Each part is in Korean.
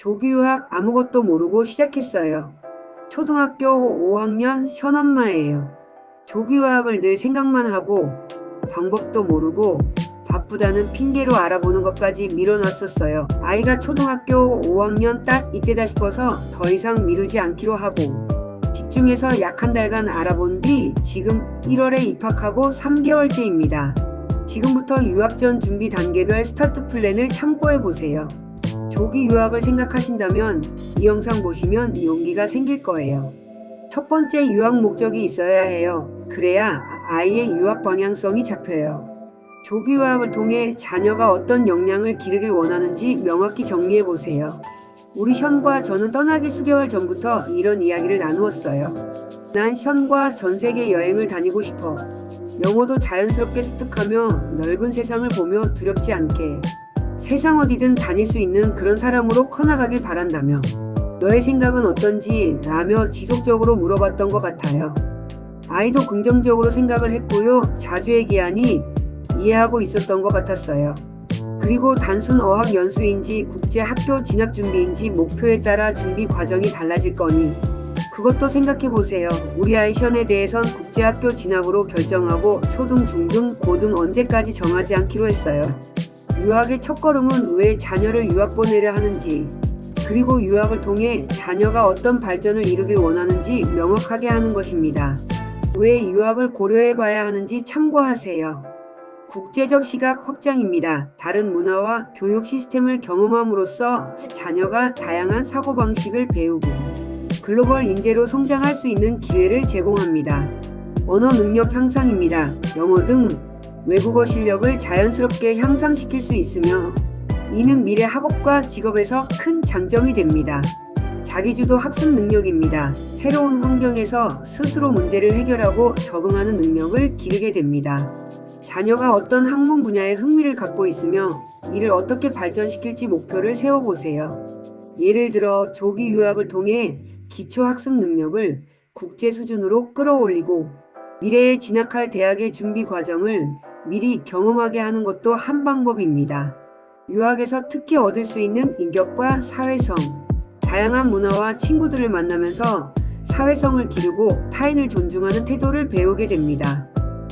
조기 유학 아무것도 모르고 시작했어요. 초등학교 5학년 현엄마예요. 조기 유학을 늘 생각만 하고 방법도 모르고 바쁘다는 핑계로 알아보는 것까지 미뤄놨었어요. 아이가 초등학교 5학년 딱 이때다 싶어서 더 이상 미루지 않기로 하고 집중해서 약 한 달간 알아본 뒤 지금 1월에 입학하고 3개월째입니다. 지금부터 유학 전 준비 단계별 스타트 플랜을 참고해보세요. 조기 유학을 생각하신다면 이 영상 보시면 용기가 생길 거예요. 첫 번째, 유학 목적이 있어야 해요. 그래야 아이의 유학 방향성이 잡혀요. 조기 유학을 통해 자녀가 어떤 역량을 기르길 원하는지 명확히 정리해보세요. 우리 션과 저는 떠나기 수개월 전부터 이런 이야기를 나누었어요. 난 션과 전 세계 여행을 다니고 싶어. 영어도 자연스럽게 습득하며 넓은 세상을 보며 두렵지 않게 세상 어디든 다닐 수 있는 그런 사람으로 커나가길 바란다며 너의 생각은 어떤지 라며 지속적으로 물어봤던 것 같아요. 아이도 긍정적으로 생각을 했고요. 자주 얘기하니 이해하고 있었던 것 같았어요. 그리고 단순 어학 연수인지 국제 학교 진학 준비인지 목표에 따라 준비 과정이 달라질 거니 그것도 생각해 보세요. 우리 아이 션에 대해선 국제학교 진학으로 결정하고 초등, 중등, 고등 언제까지 정하지 않기로 했어요. 유학의 첫걸음은 왜 자녀를 유학 보내려 하는지, 그리고 유학을 통해 자녀가 어떤 발전을 이루길 원하는지 명확하게 하는 것입니다. 왜 유학을 고려해 봐야 하는지 참고하세요. 국제적 시각 확장입니다. 다른 문화와 교육 시스템을 경험함으로써 자녀가 다양한 사고방식을 배우고 글로벌 인재로 성장할 수 있는 기회를 제공합니다. 언어 능력 향상입니다. 영어 등 외국어 실력을 자연스럽게 향상시킬 수 있으며 이는 미래 학업과 직업에서 큰 장점이 됩니다. 자기주도 학습 능력입니다. 새로운 환경에서 스스로 문제를 해결하고 적응하는 능력을 기르게 됩니다. 자녀가 어떤 학문 분야에 흥미를 갖고 있으며 이를 어떻게 발전시킬지 목표를 세워보세요. 예를 들어 조기 유학을 통해 기초학습 능력을 국제 수준으로 끌어올리고 미래에 진학할 대학의 준비 과정을 미리 경험하게 하는 것도 한 방법입니다. 유학에서 특히 얻을 수 있는 인격과 사회성, 다양한 문화와 친구들을 만나면서 사회성을 기르고 타인을 존중하는 태도를 배우게 됩니다.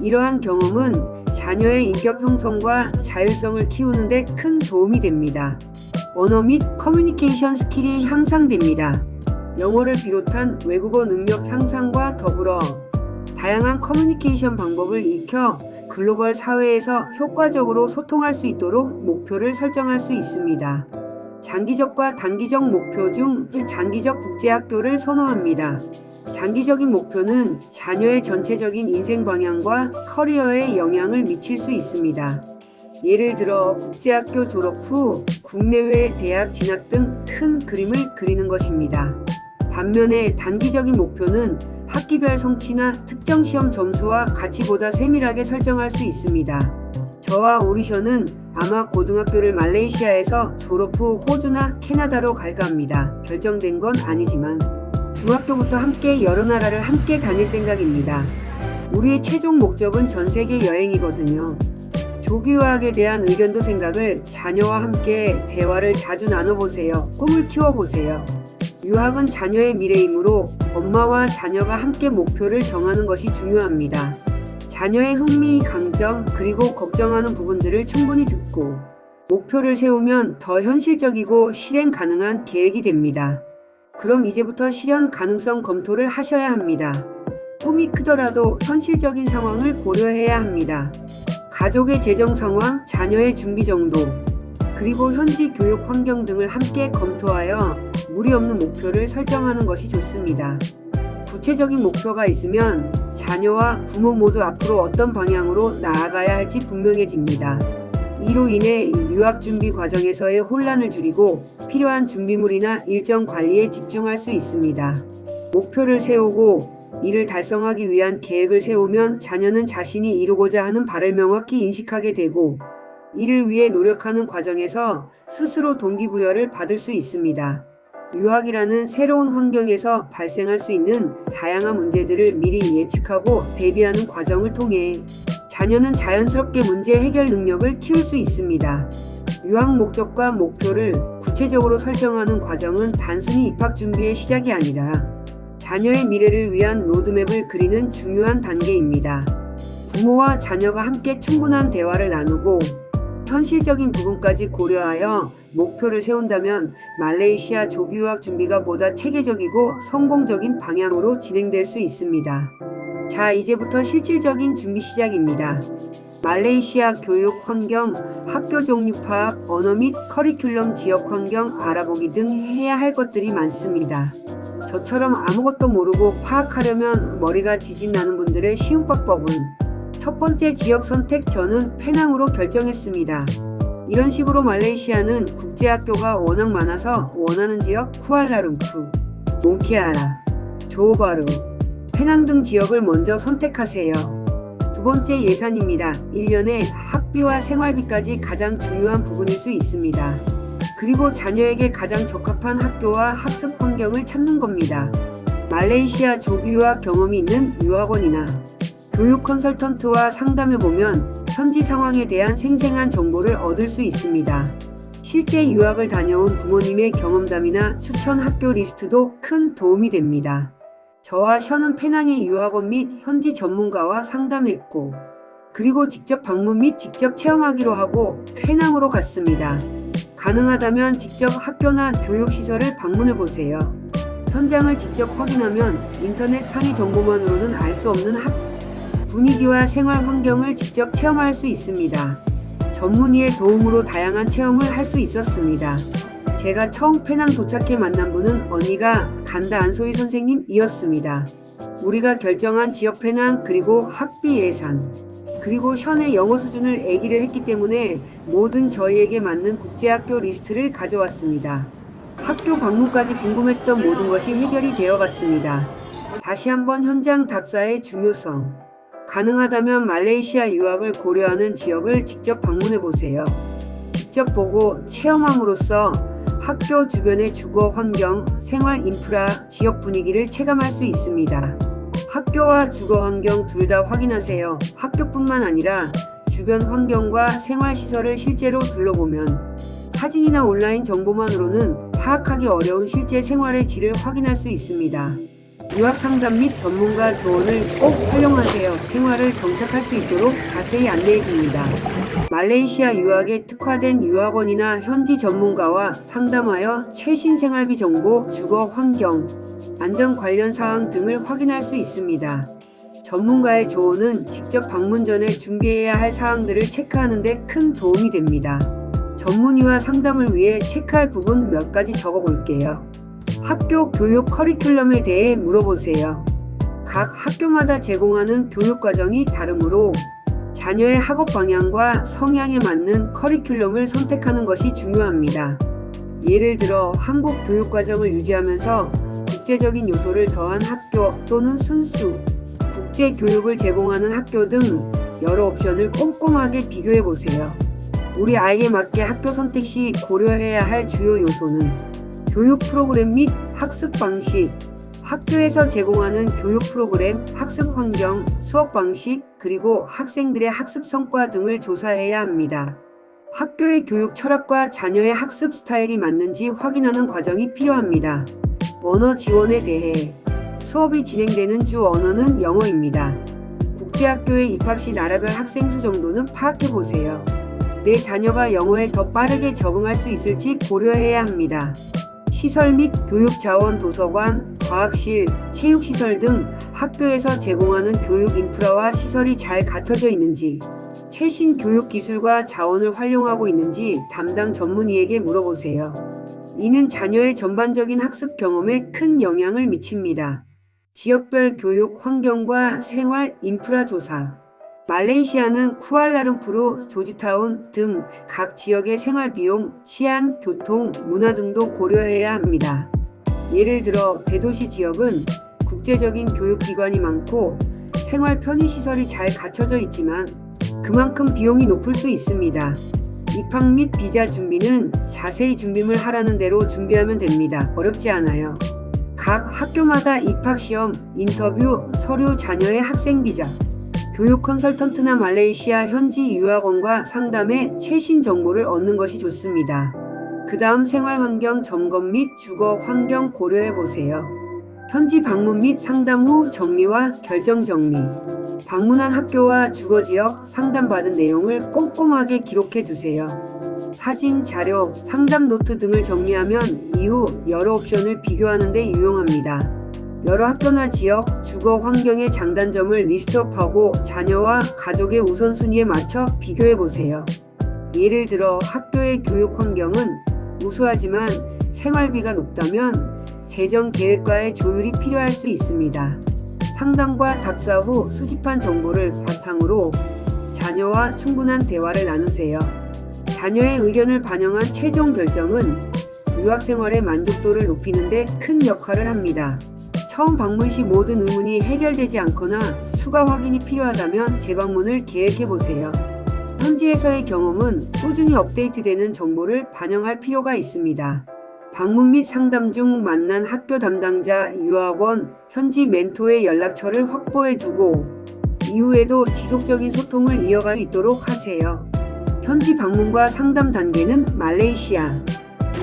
이러한 경험은 자녀의 인격 형성과 자율성을 키우는 데 큰 도움이 됩니다. 언어 및 커뮤니케이션 스킬이 향상됩니다. 영어를 비롯한 외국어 능력 향상과 더불어 다양한 커뮤니케이션 방법을 익혀 글로벌 사회에서 효과적으로 소통할 수 있도록 목표를 설정할 수 있습니다. 장기적과 단기적 목표 중 장기적 국제학교를 선호합니다. 장기적인 목표는 자녀의 전체적인 인생 방향과 커리어에 영향을 미칠 수 있습니다. 예를 들어 국제학교 졸업 후 국내외 대학 진학 등 큰 그림을 그리는 것입니다. 반면에 단기적인 목표는 학기별 성취나 특정 시험 점수와 가치보다 세밀하게 설정할 수 있습니다. 저와 우리 션은 아마 고등학교를 말레이시아에서 졸업 후 호주나 캐나다로 갈까 합니다. 결정된 건 아니지만 중학교부터 함께 여러 나라를 함께 다닐 생각입니다. 우리의 최종 목적은 전 세계 여행이거든요. 조기 유학에 대한 의견도 생각을 자녀와 함께 대화를 자주 나눠보세요. 꿈을 키워보세요. 유학은 자녀의 미래이므로 엄마와 자녀가 함께 목표를 정하는 것이 중요합니다. 자녀의 흥미, 강점, 그리고 걱정하는 부분들을 충분히 듣고 목표를 세우면 더 현실적이고 실행 가능한 계획이 됩니다. 그럼 이제부터 실현 가능성 검토를 하셔야 합니다. 꿈이 크더라도 현실적인 상황을 고려해야 합니다. 가족의 재정 상황, 자녀의 준비 정도, 그리고 현지 교육 환경 등을 함께 검토하여 무리 없는 목표를 설정하는 것이 좋습니다. 구체적인 목표가 있으면 자녀와 부모 모두 앞으로 어떤 방향으로 나아가야 할지 분명해집니다. 이로 인해 유학 준비 과정에서의 혼란을 줄이고 필요한 준비물이나 일정 관리에 집중할 수 있습니다. 목표를 세우고 이를 달성하기 위한 계획을 세우면 자녀는 자신이 이루고자 하는 바를 명확히 인식하게 되고 이를 위해 노력하는 과정에서 스스로 동기부여를 받을 수 있습니다. 유학이라는 새로운 환경에서 발생할 수 있는 다양한 문제들을 미리 예측하고 대비하는 과정을 통해 자녀는 자연스럽게 문제 해결 능력을 키울 수 있습니다. 유학 목적과 목표를 구체적으로 설정하는 과정은 단순히 입학 준비의 시작이 아니라 자녀의 미래를 위한 로드맵을 그리는 중요한 단계입니다. 부모와 자녀가 함께 충분한 대화를 나누고 현실적인 부분까지 고려하여 목표를 세운다면 말레이시아 조기 유학 준비가 보다 체계적이고 성공적인 방향으로 진행될 수 있습니다. 자, 이제부터 실질적인 준비 시작입니다. 말레이시아 교육 환경, 학교 종류 파악, 언어 및 커리큘럼, 지역 환경 알아보기 등 해야 할 것들이 많습니다. 저처럼 아무것도 모르고 파악하려면 머리가 지진나는 분들의 쉬운 방법은 첫 번째, 지역 선택. 저는 페낭으로 결정했습니다. 이런 식으로 말레이시아는 국제학교가 워낙 많아서 원하는 지역 쿠알라룸푸, 몽키아라, 조호바루, 페낭 등 지역을 먼저 선택하세요. 두 번째, 예산입니다. 1년에 학비와 생활비까지 가장 중요한 부분일 수 있습니다. 그리고 자녀에게 가장 적합한 학교와 학습 환경을 찾는 겁니다. 말레이시아 조기 유학 경험이 있는 유학원이나 교육 컨설턴트와 상담해보면 현지 상황에 대한 생생한 정보를 얻을 수 있습니다. 실제 유학을 다녀온 부모님의 경험담이나 추천 학교 리스트도 큰 도움이 됩니다. 저와 션은 페낭의 유학원 및 현지 전문가와 상담했고, 그리고 직접 방문 및 직접 체험하기로 하고 페낭으로 갔습니다. 가능하다면 직접 학교나 교육시설을 방문해보세요. 현장을 직접 확인하면 인터넷 상위 정보만으로는 알 수 없는 분위기와 생활 환경을 직접 체험할 수 있습니다. 전문의의 도움으로 다양한 체험을 할 수 있었습니다. 제가 처음 페낭 도착해 만난 분은 언니가 간다 안소희 선생님이었습니다. 우리가 결정한 지역 페낭, 그리고 학비 예산, 그리고 션의 영어 수준을 얘기를 했기 때문에 모든 저희에게 맞는 국제학교 리스트를 가져왔습니다. 학교 방문까지 궁금했던 모든 것이 해결이 되어갔습니다. 다시 한번 현장 답사의 중요성. 가능하다면 말레이시아 유학을 고려하는 지역을 직접 방문해보세요. 직접 보고 체험함으로써 학교 주변의 주거 환경, 생활 인프라, 지역 분위기를 체감할 수 있습니다. 학교와 주거 환경 둘 다 확인하세요. 학교뿐만 아니라 주변 환경과 생활시설을 실제로 둘러보면 사진이나 온라인 정보만으로는 파악하기 어려운 실제 생활의 질을 확인할 수 있습니다. 유학 상담 및 전문가 조언을 꼭 활용하세요. 생활을 정착할 수 있도록 자세히 안내해 줍니다. 말레이시아 유학에 특화된 유학원이나 현지 전문가와 상담하여 최신 생활비 정보, 주거 환경, 안전 관련 사항 등을 확인할 수 있습니다. 전문가의 조언은 직접 방문 전에 준비해야 할 사항들을 체크하는 데 큰 도움이 됩니다. 전문의와 상담을 위해 체크할 부분 몇 가지 적어 볼게요. 학교 교육 커리큘럼에 대해 물어보세요. 각 학교마다 제공하는 교육 과정이 다르므로 자녀의 학업 방향과 성향에 맞는 커리큘럼을 선택하는 것이 중요합니다. 예를 들어 한국 교육 과정을 유지하면서 국제적인 요소를 더한 학교 또는 순수 국제 교육을 제공하는 학교 등 여러 옵션을 꼼꼼하게 비교해 보세요. 우리 아이에 맞게 학교 선택 시 고려해야 할 주요 요소는 교육 프로그램 및 학습 방식, 학교에서 제공하는 교육 프로그램, 학습 환경, 수업 방식, 그리고 학생들의 학습 성과 등을 조사해야 합니다. 학교의 교육 철학과 자녀의 학습 스타일이 맞는지 확인하는 과정이 필요합니다. 언어 지원에 대해 수업이 진행되는 주 언어는 영어입니다. 국제학교에 입학 시 나라별 학생 수 정도는 파악해 보세요. 내 자녀가 영어에 더 빠르게 적응할 수 있을지 고려해야 합니다. 시설 및 교육 자원, 도서관, 과학실, 체육시설 등 학교에서 제공하는 교육 인프라와 시설이 잘 갖춰져 있는지, 최신 교육 기술과 자원을 활용하고 있는지 담당 전문의에게 물어보세요. 이는 자녀의 전반적인 학습 경험에 큰 영향을 미칩니다. 지역별 교육 환경과 생활 인프라 조사. 말레이시아는 쿠알라룸푸르, 조지타운 등 각 지역의 생활 비용, 치안, 교통, 문화 등도 고려해야 합니다. 예를 들어 대도시 지역은 국제적인 교육기관이 많고 생활 편의시설이 잘 갖춰져 있지만 그만큼 비용이 높을 수 있습니다. 입학 및 비자 준비는 자세히 준비물 하라는 대로 준비하면 됩니다. 어렵지 않아요. 각 학교마다 입학시험, 인터뷰, 서류, 자녀의 학생비자, 교육 컨설턴트나 말레이시아 현지 유학원과 상담해 최신 정보를 얻는 것이 좋습니다. 그 다음 생활환경 점검 및 주거 환경 고려해 보세요. 현지 방문 및 상담 후 정리와 결정 정리. 방문한 학교와 주거지역, 상담받은 내용을 꼼꼼하게 기록해 두세요. 사진, 자료, 상담 노트 등을 정리하면 이후 여러 옵션을 비교하는 데 유용합니다. 여러 학교나 지역, 주거 환경의 장단점을 리스트업하고 자녀와 가족의 우선순위에 맞춰 비교해 보세요. 예를 들어 학교의 교육 환경은 우수하지만 생활비가 높다면 재정 계획과의 조율이 필요할 수 있습니다. 상담과 답사 후 수집한 정보를 바탕으로 자녀와 충분한 대화를 나누세요. 자녀의 의견을 반영한 최종 결정은 유학생활의 만족도를 높이는 데 큰 역할을 합니다. 처음 방문 시 모든 의문이 해결되지 않거나 추가 확인이 필요하다면 재방문을 계획해 보세요. 현지에서의 경험은 꾸준히 업데이트되는 정보를 반영할 필요가 있습니다. 방문 및 상담 중 만난 학교 담당자, 유학원, 현지 멘토의 연락처를 확보해 두고 이후에도 지속적인 소통을 이어갈 수 있도록 하세요. 현지 방문과 상담 단계는 말레이시아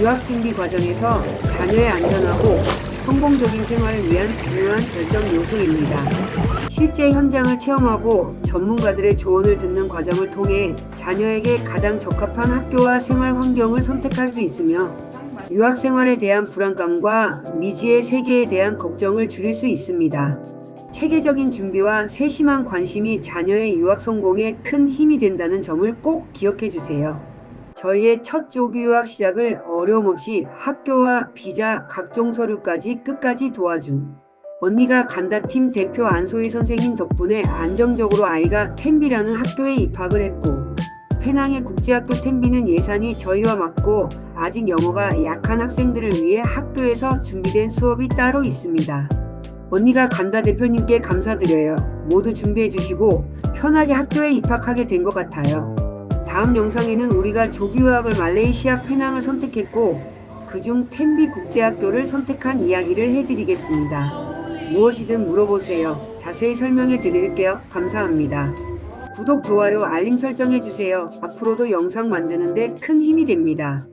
유학 준비 과정에서 자녀의 안전하고 성공적인 생활을 위한 중요한 결정 요소입니다. 실제 현장을 체험하고 전문가들의 조언을 듣는 과정을 통해 자녀에게 가장 적합한 학교와 생활 환경을 선택할 수 있으며 유학 생활에 대한 불안감과 미지의 세계에 대한 걱정을 줄일 수 있습니다. 체계적인 준비와 세심한 관심이 자녀의 유학 성공에 큰 힘이 된다는 점을 꼭 기억해 주세요. 저희의 첫 조기 유학 시작을 어려움 없이 학교와 비자, 각종 서류까지 끝까지 도와준 언니가 간다 팀 대표 안소희 선생님 덕분에 안정적으로 아이가 텐비라는 학교에 입학을 했고 페낭의 국제학교 텐비는 예산이 저희와 맞고 아직 영어가 약한 학생들을 위해 학교에서 준비된 수업이 따로 있습니다. 언니가 간다 대표님께 감사드려요. 모두 준비해 주시고 편하게 학교에 입학하게 된 것 같아요. 다음 영상에는 우리가 조기 유학을 말레이시아 페낭을 선택했고 그중 텐비 국제학교를 선택한 이야기를 해드리겠습니다. 무엇이든 물어보세요. 자세히 설명해 드릴게요. 감사합니다. 구독, 좋아요, 알림 설정해 주세요. 앞으로도 영상 만드는데 큰 힘이 됩니다.